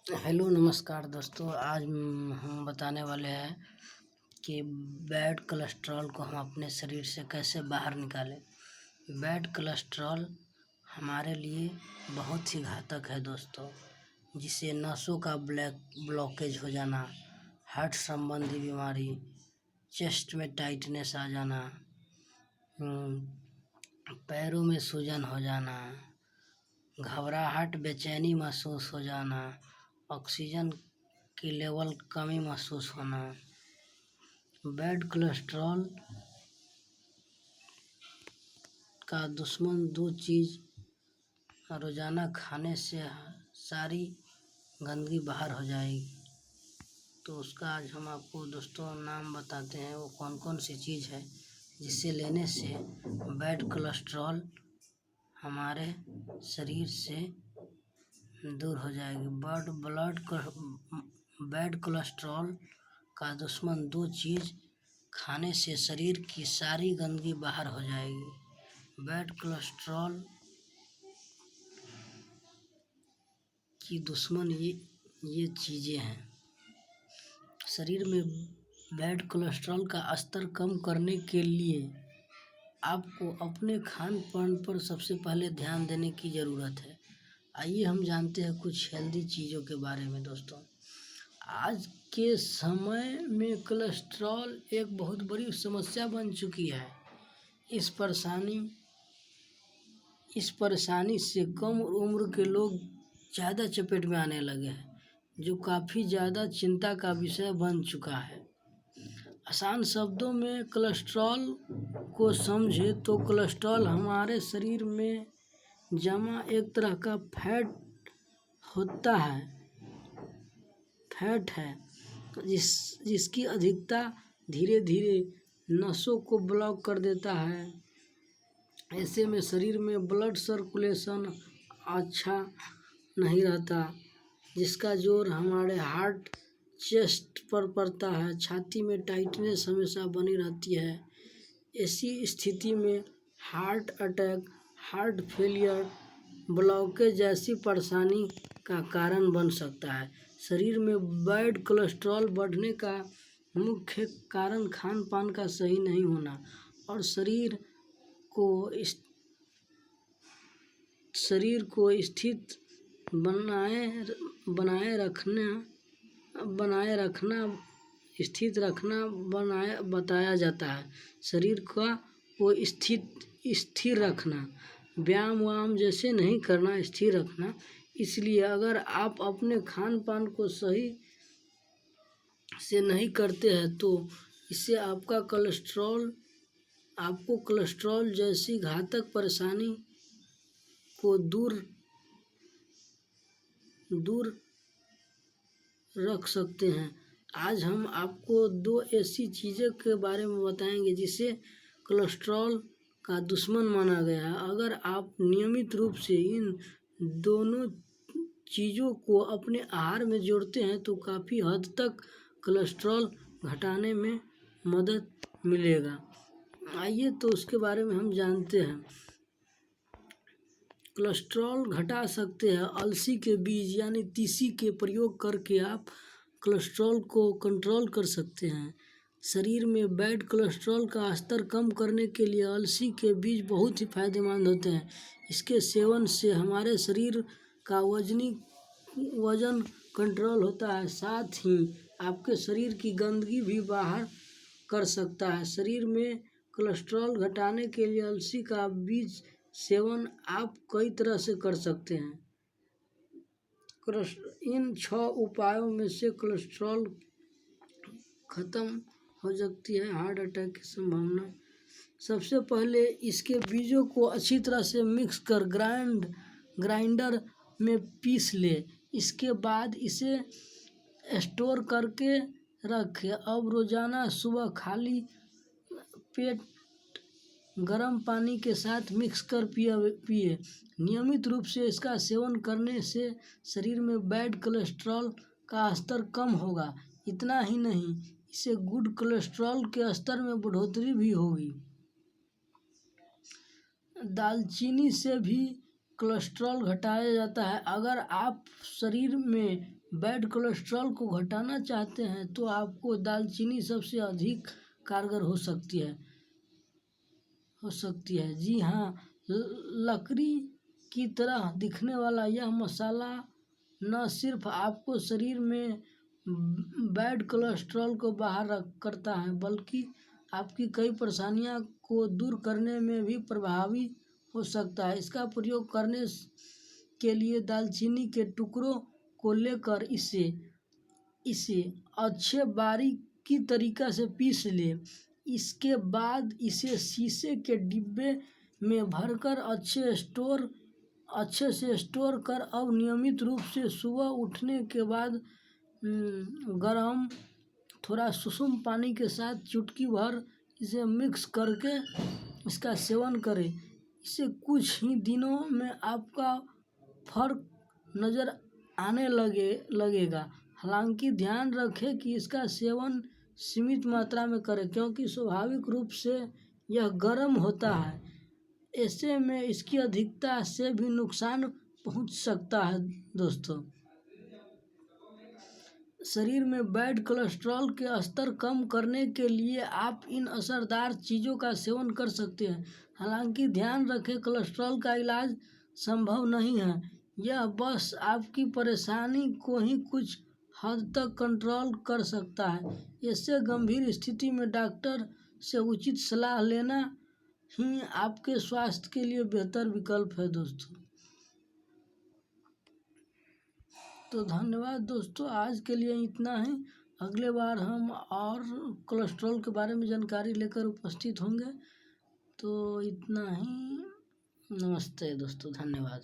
Hello नमस्कार दोस्तों। आज हम बताने वाले हैं कि बैड कोलेस्ट्रॉल को हम अपने शरीर से कैसे बाहर निकालें। बैड कोलेस्ट्रॉल हमारे लिए बहुत ही घातक है दोस्तों, जिससे नसों का ब्लॉकेज हो जाना, हार्ट संबंधी बीमारी, चेस्ट में टाइटनेस आ जाना, पैरों में सूजन हो जाना, घबराहट, बेचैनी महसूस हो जाना, ऑक्सीजन की लेवल कमी महसूस होना। बैड कोलेस्ट्रॉल का दुश्मन दो चीज़ रोज़ाना खाने से सारी गंदगी बाहर हो जाएगी। तो उसका आज हम आपको दोस्तों नाम बताते हैं, वो कौन कौन सी चीज़ है जिसे लेने से बैड कोलेस्ट्रॉल हमारे शरीर से दूर हो जाएगी। बैड कोलेस्ट्रॉल का दुश्मन दो चीज़ खाने से शरीर की सारी गंदगी बाहर हो जाएगी। बैड कोलेस्ट्रॉल की दुश्मन ये चीज़ें हैं। शरीर में बैड कोलेस्ट्रॉल का स्तर कम करने के लिए आपको अपने खान पान पर सबसे पहले ध्यान देने की ज़रूरत है। आइए हम जानते हैं कुछ हेल्दी चीज़ों के बारे में दोस्तों। आज के समय में कोलेस्ट्रॉल एक बहुत बड़ी समस्या बन चुकी है। इस परेशानी से कम उम्र के लोग ज़्यादा चपेट में आने लगे हैं, जो काफ़ी ज़्यादा चिंता का विषय बन चुका है। आसान शब्दों में कोलेस्ट्रॉल को समझे तो कोलेस्ट्रॉल हमारे शरीर में जमा एक तरह का फैट है जिसकी अधिकता धीरे धीरे नसों को ब्लॉक कर देता है। ऐसे में शरीर में ब्लड सर्कुलेशन अच्छा नहीं रहता, जिसका जोर हमारे हार्ट चेस्ट पर पड़ता है। छाती में टाइटनेस हमेशा बनी रहती है। ऐसी स्थिति में heart attack, heart failure, blockage जैसी परेशानी का कारण बन सकता है। शरीर में बैड कोलेस्ट्रॉल बढ़ने का मुख्य कारण खान पान का सही नहीं होना और शरीर को स्थित बताया जाता है। शरीर को स्थिर रखना, व्यायाम जैसे नहीं करना, स्थिर रखना। इसलिए अगर आप अपने खान पान को सही से नहीं करते हैं तो इससे आपको कोलेस्ट्रॉल जैसी घातक परेशानी को दूर रख सकते हैं। आज हम आपको दो ऐसी चीज़ों के बारे में बताएंगे जिसे कोलेस्ट्रॉल का दुश्मन माना गया है। अगर आप नियमित रूप से इन दोनों चीज़ों को अपने आहार में जोड़ते हैं तो काफ़ी हद तक कोलेस्ट्रॉल घटाने में मदद मिलेगा। आइए तो उसके बारे में हम जानते हैं। कोलेस्ट्रॉल घटा सकते हैं। अलसी के बीज यानी तीसी के प्रयोग करके आप कोलेस्ट्रॉल को कंट्रोल कर सकते हैं। शरीर में बैड कोलेस्ट्रॉल का स्तर कम करने के लिए अलसी के बीज बहुत ही फायदेमंद होते हैं। इसके सेवन से हमारे शरीर का वजन कंट्रोल होता है, साथ ही आपके शरीर की गंदगी भी बाहर कर सकता है। शरीर में कोलेस्ट्रॉल घटाने के लिए अलसी का बीज सेवन आप कई तरह से कर सकते हैं। इन 6 उपायों में से कोलेस्ट्रॉल खत्म हो सकती है हार्ट अटैक की संभावना। सबसे पहले इसके बीजों को अच्छी तरह से मिक्स कर ग्राइंडर में पीस ले। इसके बाद इसे स्टोर करके रखें। अब रोज़ाना सुबह खाली पेट गर्म पानी के साथ मिक्स कर पिए। नियमित रूप से इसका सेवन करने से शरीर में बैड कोलेस्ट्रॉल का स्तर कम होगा। इतना ही नहीं, इससे गुड कोलेस्ट्रॉल के स्तर में बढ़ोतरी भी होगी। दालचीनी से भी कोलेस्ट्रॉल घटाया जाता है। अगर आप शरीर में बैड कोलेस्ट्रॉल को घटाना चाहते हैं तो आपको दालचीनी सबसे अधिक कारगर हो सकती है। जी हाँ, लकड़ी की तरह दिखने वाला यह मसाला न सिर्फ आपको शरीर में बैड कोलेस्ट्रॉल को बाहर करता है, बल्कि आपकी कई परेशानियों को दूर करने में भी प्रभावी हो सकता है। इसका प्रयोग करने के लिए दालचीनी के टुकड़ों को लेकर इसे अच्छे बारीकी तरीका से पीस लें। इसके बाद इसे शीशे के डिब्बे में भरकर अच्छे से स्टोर कर अब नियमित रूप से सुबह उठने के बाद गर्म थोड़ा सुसुम पानी के साथ चुटकी भर इसे मिक्स करके इसका सेवन करें। इससे कुछ ही दिनों में आपका फर्क नज़र आने लगेगा। हालांकि ध्यान रखें कि इसका सेवन सीमित मात्रा में करें, क्योंकि स्वाभाविक रूप से यह गर्म होता है। ऐसे में इसकी अधिकता से भी नुकसान पहुंच सकता है। दोस्तों, शरीर में बैड कोलेस्ट्रॉल के स्तर कम करने के लिए आप इन असरदार चीज़ों का सेवन कर सकते हैं। हालांकि ध्यान रखें, कोलेस्ट्रॉल का इलाज संभव नहीं है, यह बस आपकी परेशानी को ही कुछ हद तक कंट्रोल कर सकता है। इससे गंभीर स्थिति में डॉक्टर से उचित सलाह लेना ही आपके स्वास्थ्य के लिए बेहतर विकल्प है। दोस्तों, तो धन्यवाद दोस्तों, आज के लिए इतना ही। अगले बार हम और कोलेस्ट्रॉल के बारे में जानकारी लेकर उपस्थित होंगे। तो इतना ही। नमस्ते दोस्तों, धन्यवाद।